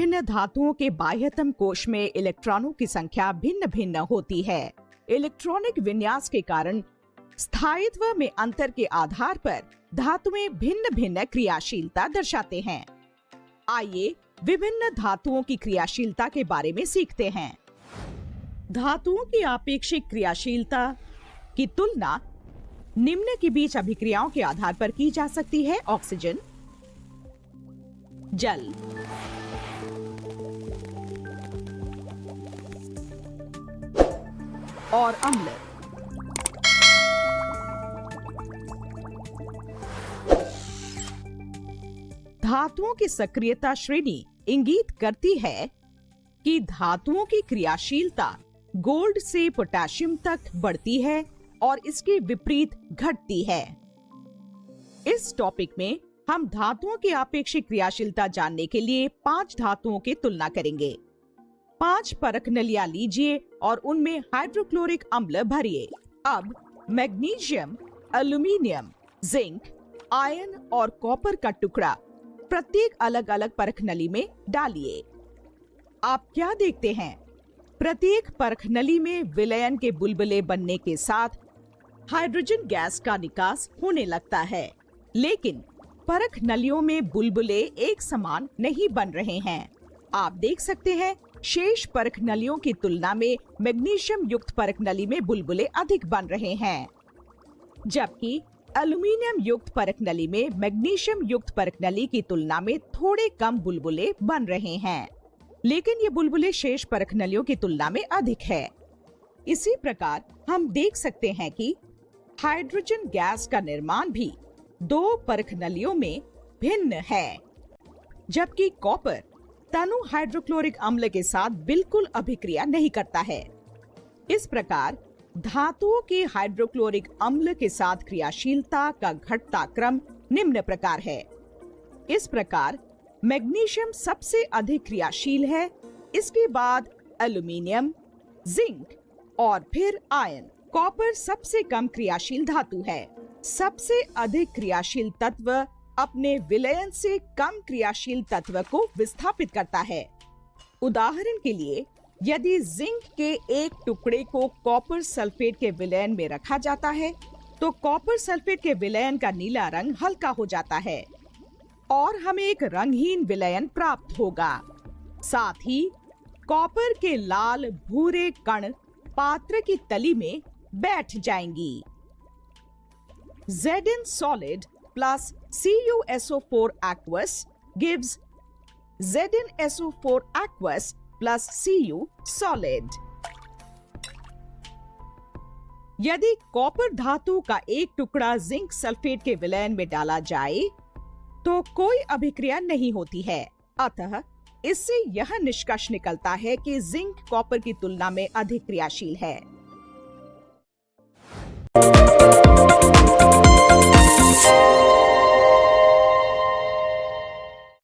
विभिन्न धातुओं के बाह्यतम कोश में इलेक्ट्रॉनों की संख्या भिन्न भिन्न होती है। इलेक्ट्रॉनिक विन्यास के कारण स्थायित्व में अंतर के आधार पर धातुएं भिन्न भिन्न क्रियाशीलता दर्शाते हैं। आइए विभिन्न धातुओं की क्रियाशीलता के बारे में सीखते हैं। धातुओं की आपेक्षिक क्रियाशीलता की तुलना निम्न के बीच अभिक्रियाओं के आधार पर की जा सकती है। ऑक्सीजन, जल, और अम्ल। धातुओं की सक्रियता श्रेणी इंगित करती है कि धातुओं की क्रियाशीलता गोल्ड से पोटेशियम तक बढ़ती है और इसके विपरीत घटती है। इस टॉपिक में हम धातुओं की आपेक्षिक क्रियाशीलता जानने के लिए 5 धातुओं की तुलना करेंगे। 5 परख नलियां लीजिए और उनमें हाइड्रोक्लोरिक अम्ल भरिए। अब मैग्नीशियम, एल्यूमीनियम, जिंक, आयरन और कॉपर का टुकड़ा प्रत्येक अलग अलग परख नली में डालिए। आप क्या देखते हैं? प्रत्येक परख नली में विलयन के बुलबुले बनने के साथ हाइड्रोजन गैस का निकास होने लगता है, लेकिन परख नलियों में बुलबुले एक समान नहीं बन रहे हैं। आप देख सकते हैं शेष परख नलियों की तुलना में मैग्नीशियम युक्त परख नली में बुलबुले अधिक बन रहे हैं, जबकि एल्यूमीनियम युक्त परख नली में मैग्नीशियम युक्त परख नली की तुलना में थोड़े कम बुलबुले बन रहे हैं, लेकिन ये बुलबुले शेष परख नलियों की तुलना में अधिक है। इसी प्रकार हम देख सकते हैं कि हाइड्रोजन गैस का निर्माण भी 2 परख नलियों में भिन्न है, जबकि कॉपर तनु हाइड्रोक्लोरिक अम्ल के साथ बिल्कुल अभिक्रिया नहीं करता है। इस प्रकार धातुओं के हाइड्रोक्लोरिक अम्ल के साथ क्रियाशीलता का घटता क्रम निम्न प्रकार है। इस प्रकार मैग्नीशियम सबसे अधिक क्रियाशील है, इसके बाद एल्यूमीनियम, जिंक और फिर आयरन। कॉपर सबसे कम क्रियाशील धातु है। सबसे अधिक क्रियाशील तत्व अपने विलयन से कम क्रियाशील तत्व को विस्थापित करता है। उदाहरण के लिए, यदि जिंक के एक टुकड़े को कॉपर सल्फेट के विलयन में रखा जाता है, तो कॉपर सल्फेट के विलयन का नीला रंग हल्का हो जाता है और हमें एक रंगहीन विलयन प्राप्त होगा। साथ ही कॉपर के लाल भूरे कण पात्र की तली में बैठ जाएंगी। Zn solid plus CuSO4 aqueous gives ZnSO4 aqueous plus Cu solid। यदि कॉपर धातु का एक टुकड़ा जिंक सल्फेट के विलयन में डाला जाए तो कोई अभिक्रिया नहीं होती है। अतः इससे यह निष्कर्ष निकलता है कि जिंक कॉपर की तुलना में अधिक क्रियाशील है।